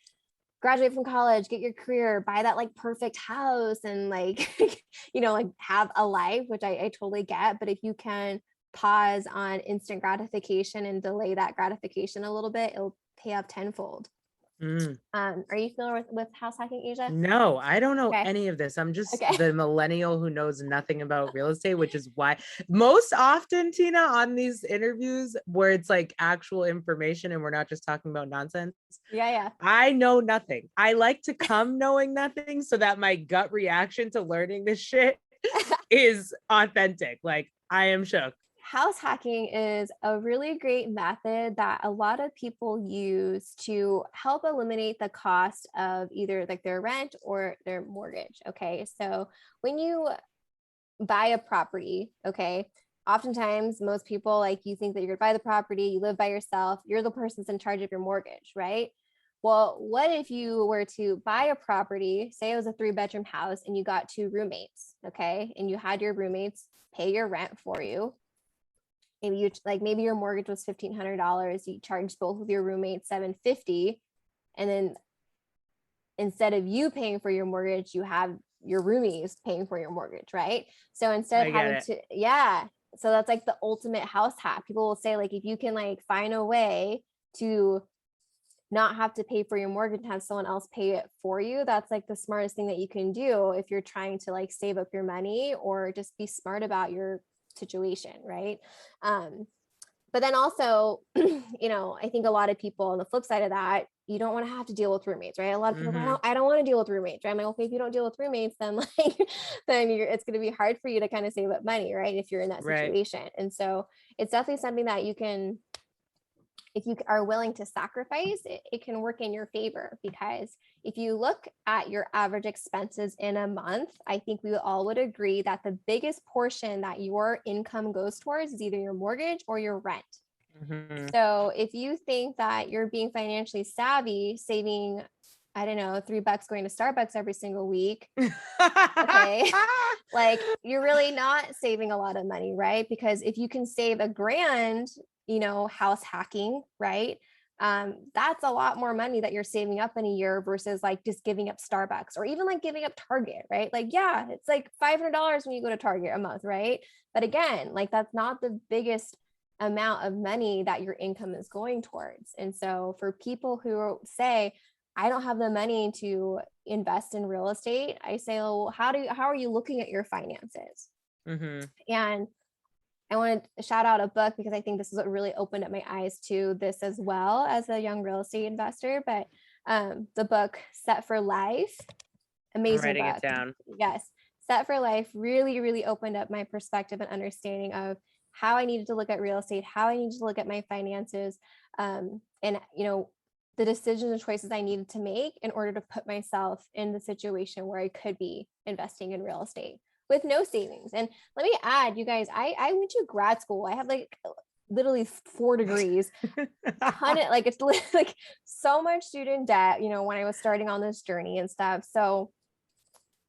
graduate from college, get your career, buy that like perfect house and like, you know, like have a life, which I totally get. But if you can pause on instant gratification and delay that gratification a little bit, it'll pay off tenfold. Are you familiar with house hacking, Asia? No, I don't know Okay. any of this. I'm just Okay. the millennial who knows nothing about real estate, which is why most often, Tina, on these interviews where it's like actual information and we're not just talking about nonsense. Yeah. I know nothing. I like to come knowing nothing so that my gut reaction to learning this shit is authentic. Like I am shook. House hacking is a really great method that a lot of people use to help eliminate the cost of either like their rent or their mortgage. Okay. So when you buy a property, okay, oftentimes most people like you think that you're gonna buy the property, you live by yourself, you're the person that's in charge of your mortgage, right? Well, what if you were to buy a property, say it was a 3-bedroom house and you got 2 roommates, okay, and you had your roommates pay your rent for you. Maybe your mortgage was $1,500. You charged both of your roommates $750, and then instead of you paying for your mortgage, you have your roomies paying for your mortgage, right? So instead of having to, so that's like the ultimate house hack. People will say like, if you can like find a way to not have to pay for your mortgage and have someone else pay it for you, that's like the smartest thing that you can do if you're trying to like save up your money or just be smart about your situation, right? But then also, you know, I think a lot of people on the flip side of that, you don't want to have to deal with roommates, right? A lot of people, I don't want to deal with roommates, right? I'm like, okay, if you don't deal with roommates, then like, it's going to be hard for you to kind of save up money, right? If you're in that situation. Right. And so it's definitely something that you can, if you are willing to sacrifice, it can work in your favor, because if you look at your average expenses in a month, I think we all would agree that the biggest portion that your income goes towards is either your mortgage or your rent. So if you think that you're being financially savvy, saving, I don't know, $3 going to Starbucks every single week, okay, like you're really not saving a lot of money, right? Because if you can save $1,000, you know, house hacking, right? That's a lot more money that you're saving up in a year versus like just giving up Starbucks or even like giving up Target, right? Like, yeah, it's like $500 when you go to Target a month, right? But again, like that's not the biggest amount of money that your income is going towards. And so for people who say, I don't have the money to invest in real estate, I say, well, how are you looking at your finances? And I want to shout out a book because I think this is what really opened up my eyes to this as well as a young real estate investor. But the book Set for Life, amazing book. I'm writing it down. Yes. Set for Life really, really opened up my perspective and understanding of how I needed to look at real estate, how I needed to look at my finances, and, you know, the decisions and choices I needed to make in order to put myself in the situation where I could be investing in real estate with no savings. And let me add, you guys, I went to grad school. I have like literally 4 degrees, like it's like so much student debt, you know, when I was starting on this journey and stuff. So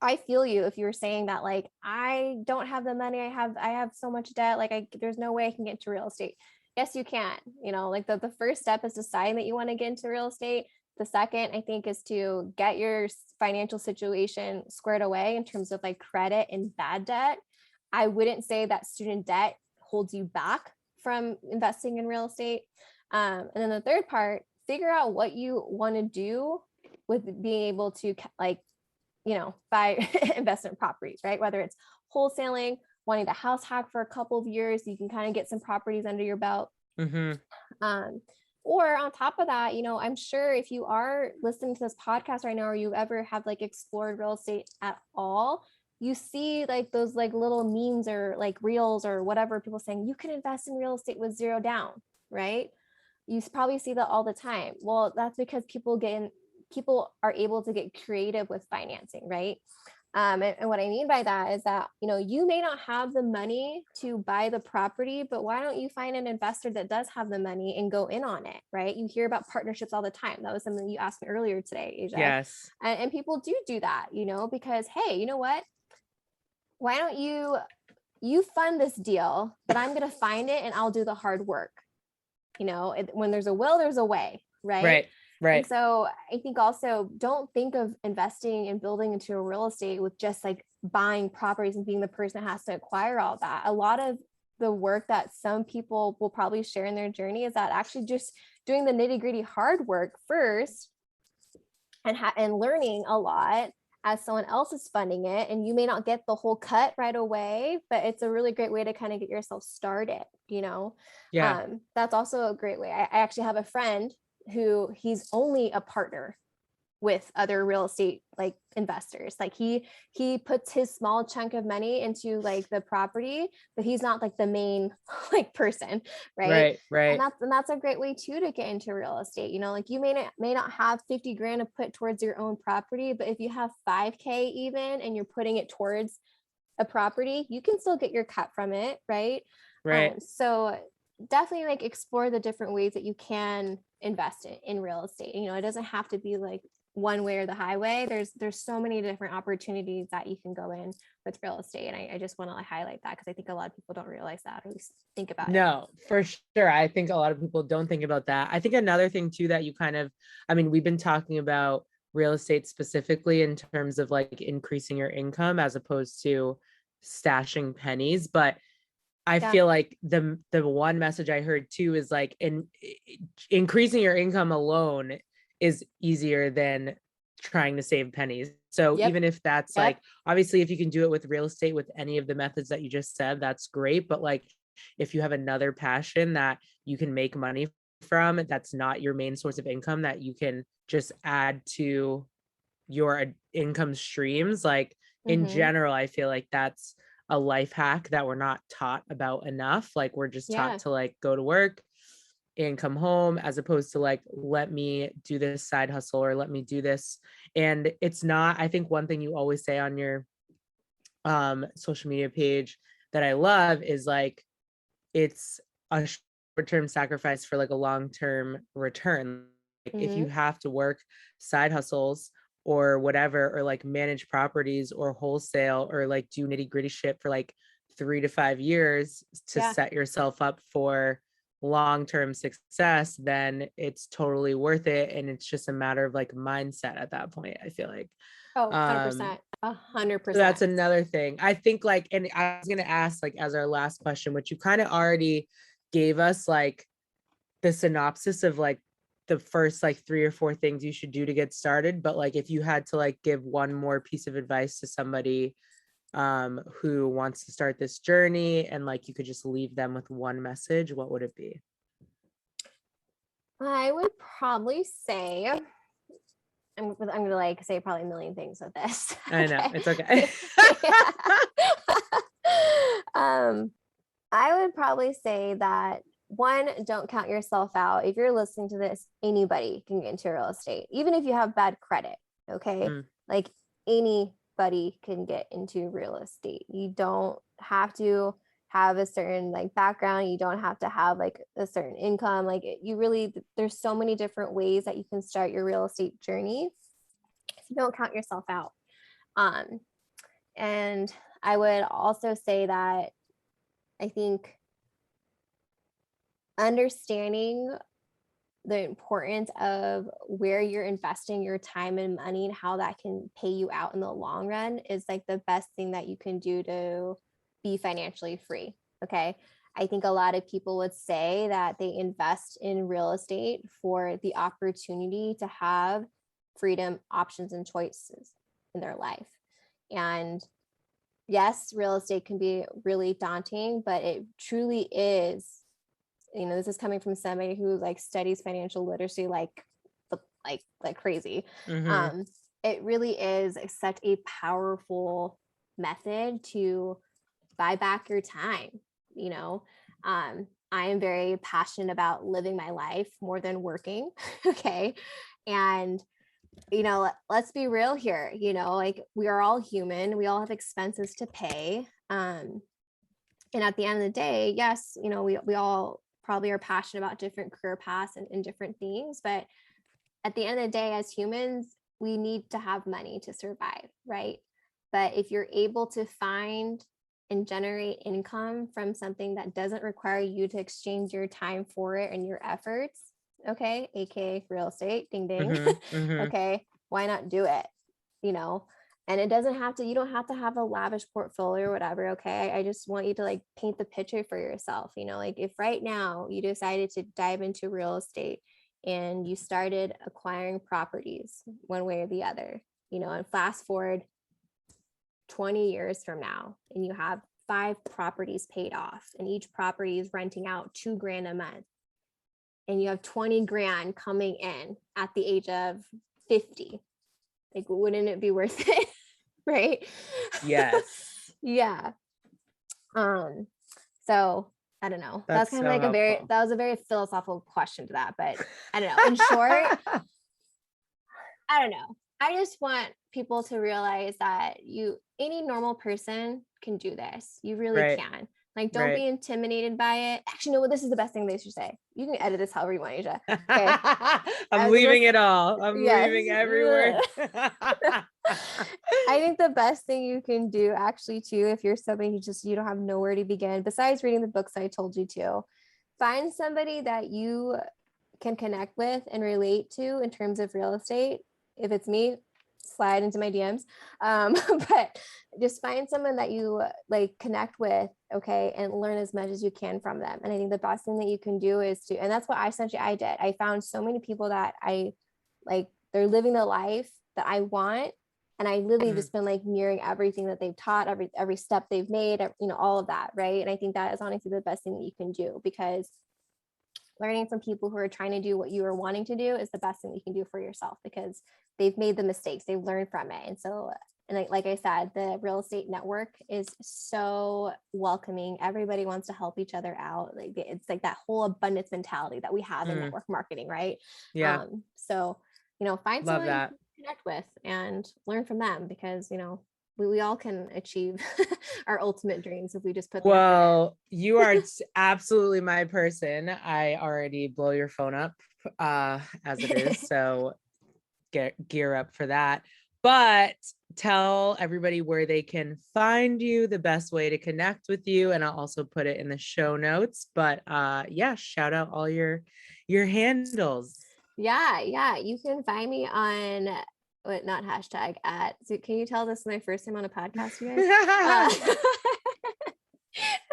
I feel you if you're saying that, like, I don't have the money, I have so much debt, like there's no way I can get into real estate. Yes, you can. You know, like the first step is deciding that you want to get into real estate. The second, I think, is to get your financial situation squared away in terms of like credit and bad debt. I wouldn't say that student debt holds you back from investing in real estate. And then the third part, figure out what you want to do with being able to like, you know, buy investment properties, right? Whether it's wholesaling, wanting to house hack for a couple of years, so you can kind of get some properties under your belt. Or on top of that, you know, I'm sure if you are listening to this podcast right now, or you ever have like explored real estate at all, you see like those like little memes or like reels or whatever, people saying you can invest in real estate with 0 down, right? You probably see that all the time. Well, that's because people are able to get creative with financing, right? And what I mean by that is that, you may not have the money to buy the property, but why don't you find an investor that does have the money and go in on it, right? You hear about partnerships all the time. That was something you asked me earlier today, Asia. Yes. And people do that, because, hey, you know what? Why don't you fund this deal, but I'm going to find it and I'll do the hard work. When there's a will, there's a way, right? Right. And so I think also don't think of investing and building into a real estate with just like buying properties and being the person that has to acquire all that. A lot of the work that some people will probably share in their journey is that actually just doing the nitty-gritty hard work first and learning a lot as someone else is funding it. And you may not get the whole cut right away, but it's a really great way to kind of get yourself started, Yeah. That's also a great way. I actually have a friend who he's only a partner with other real estate like investors. Like he puts his small chunk of money into like the property, but he's not like the main like person, right? Right. And that's a great way too to get into real estate. Like you may not have 50 grand to put towards your own property, but if you have 5K even and you're putting it towards a property, you can still get your cut from it, right? So definitely like explore the different ways that you can invest in real estate. It doesn't have to be like one way or the highway. There's so many different opportunities that you can go in with real estate. And I just want to highlight that because I think a lot of people don't realize that, or at least think about it. No, for sure. I think a lot of people don't think about that. I think another thing too that you we've been talking about real estate specifically in terms of like increasing your income as opposed to stashing pennies, but I feel like the one message I heard too is like increasing your income alone is easier than trying to save pennies. So even if that's like, obviously if you can do it with real estate with any of the methods that you just said, that's great. But like, if you have another passion that you can make money from, that's not your main source of income, that you can just add to your income streams, like in general, I feel like that's a life hack that we're not taught about enough. Like we're just taught to like go to work and come home, as opposed to like, let me do this side hustle or let me do this. And it's not, I think one thing you always say on your social media page that I love is like, it's a short-term sacrifice for like a long-term return. Like if you have to work side hustles or whatever, or like manage properties or wholesale or like do nitty gritty shit for like 3 to 5 years to set yourself up for long-term success, then it's totally worth it. And it's just a matter of like mindset at that point, I feel like. 100%. 100%. So that's another thing. I think like, and I was going to ask like as our last question, which you kind of already gave us like the synopsis of like the first like 3 or 4 things you should do to get started. But like, if you had to like give one more piece of advice to somebody who wants to start this journey and like you could just leave them with one message, what would it be? I would probably say, I'm going to like say probably a million things with this. I know, it's okay. I would probably say that one, don't count yourself out. If you're listening to this, anybody can get into real estate, even if you have bad credit. Okay. Like anybody can get into real estate. You don't have to have a certain like background. You don't have to have like a certain income. Like there's so many different ways that you can start your real estate journey. So don't count yourself out. And I would also say that I think understanding the importance of where you're investing your time and money and how that can pay you out in the long run is like the best thing that you can do to be financially free. Okay. I think a lot of people would say that they invest in real estate for the opportunity to have freedom, options, and choices in their life. And yes, real estate can be really daunting, but it truly is, this is coming from somebody who like studies financial literacy like crazy. It really is such a powerful method to buy back your time. I am very passionate about living my life more than working. Okay. And, let's be real here, like we are all human. We all have expenses to pay. And at the end of the day, yes, we all probably are passionate about different career paths and different things. But at the end of the day, as humans, we need to have money to survive, right? But if you're able to find and generate income from something that doesn't require you to exchange your time for it and your efforts, okay, aka real estate, ding ding, okay, why not do it? And it doesn't have to, you don't have to have a lavish portfolio or whatever, okay? I just want you to like paint the picture for yourself, like if right now you decided to dive into real estate and you started acquiring properties one way or the other, and fast forward 20 years from now, and you have 5 properties paid off, and each property is renting out $2,000 a month, and you have 20 grand coming in at the age of 50, like, wouldn't it be worth it? Right? Yes. Yeah. So I don't know. That's kind of like that was a very philosophical question to that, but I don't know. In short, I don't know. I just want people to realize that any normal person can do this. You really can. Like, don't be intimidated by it. Actually, no, this is the best thing they should say. You can edit this however you want, Asia. Okay. I'm leaving it all. I'm leaving every word. I think the best thing you can do actually too, if you're somebody who you don't have nowhere to begin, besides reading the books I told you to, find somebody that you can connect with and relate to in terms of real estate. If it's me, slide into my DMs. But just find someone that you like connect with, okay, and learn as much as you can from them. And I think the best thing that you can do is and that's what I did. I found so many people that I like, they're living the life that I want. And I literally just been like mirroring everything that they've taught, every step they've made, all of that. Right. And I think that is honestly the best thing that you can do, because learning from people who are trying to do what you are wanting to do is the best thing you can do for yourself, because they've made the mistakes, they've learned from it. And so, and like I said, the real estate network is so welcoming. Everybody wants to help each other out. Like, it's like that whole abundance mentality that we have in network marketing, right? Yeah. So, find someone you can connect with and learn from them, because, we all can achieve our ultimate dreams if we just put. Well, you are absolutely my person. I already blow your phone up as it is, so gear up for that. But tell everybody where they can find you, the best way to connect with you, and I'll also put it in the show notes. But shout out all your handles. Yeah, you can find me on not hashtag at. So can you tell this is my first time on a podcast, you guys?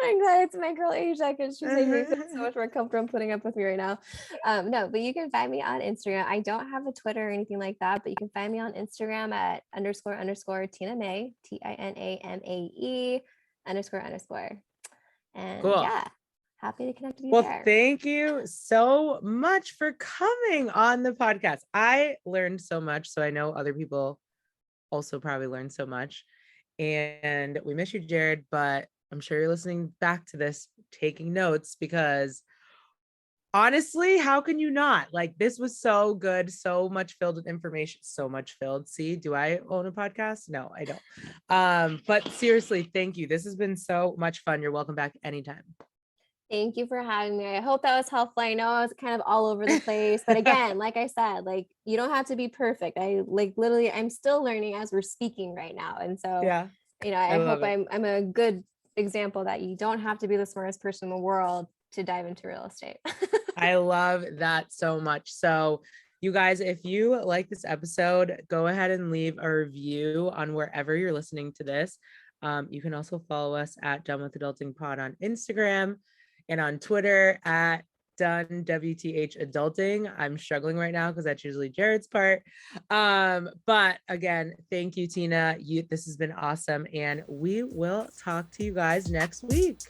I'm glad it's my girl Asia, because she's making me feel so much more comfortable putting up with me right now. No, but you can find me on Instagram. I don't have a Twitter or anything like that, but you can find me on Instagram at __ Tina Mae, TINAMAE __. And cool. Yeah, happy to connect with you. Well, thank you so much for coming on the podcast. I learned so much, so I know other people also probably learned so much. And we miss you, Jared, but I'm sure you're listening back to this, taking notes, because honestly, how can you not? Like, this was so good, so much filled with information, so much filled. See, do I own a podcast? No, I don't. But seriously, thank you. This has been so much fun. You're welcome back anytime. Thank you for having me. I hope that was helpful. I know I was kind of all over the place, but again, like I said, like, you don't have to be perfect. I'm still learning as we're speaking right now. And so, yeah, I hope I'm a good example that you don't have to be the smartest person in the world to dive into real estate. I love that so much. So you guys, if you like this episode, go ahead and leave a review on wherever you're listening to this. You can also follow us at Done with Adulting Pod on Instagram and on Twitter at Done WTH Adulting. I'm struggling right now because that's usually Jared's part. But again, thank you, Tina. This has been awesome. And we will talk to you guys next week.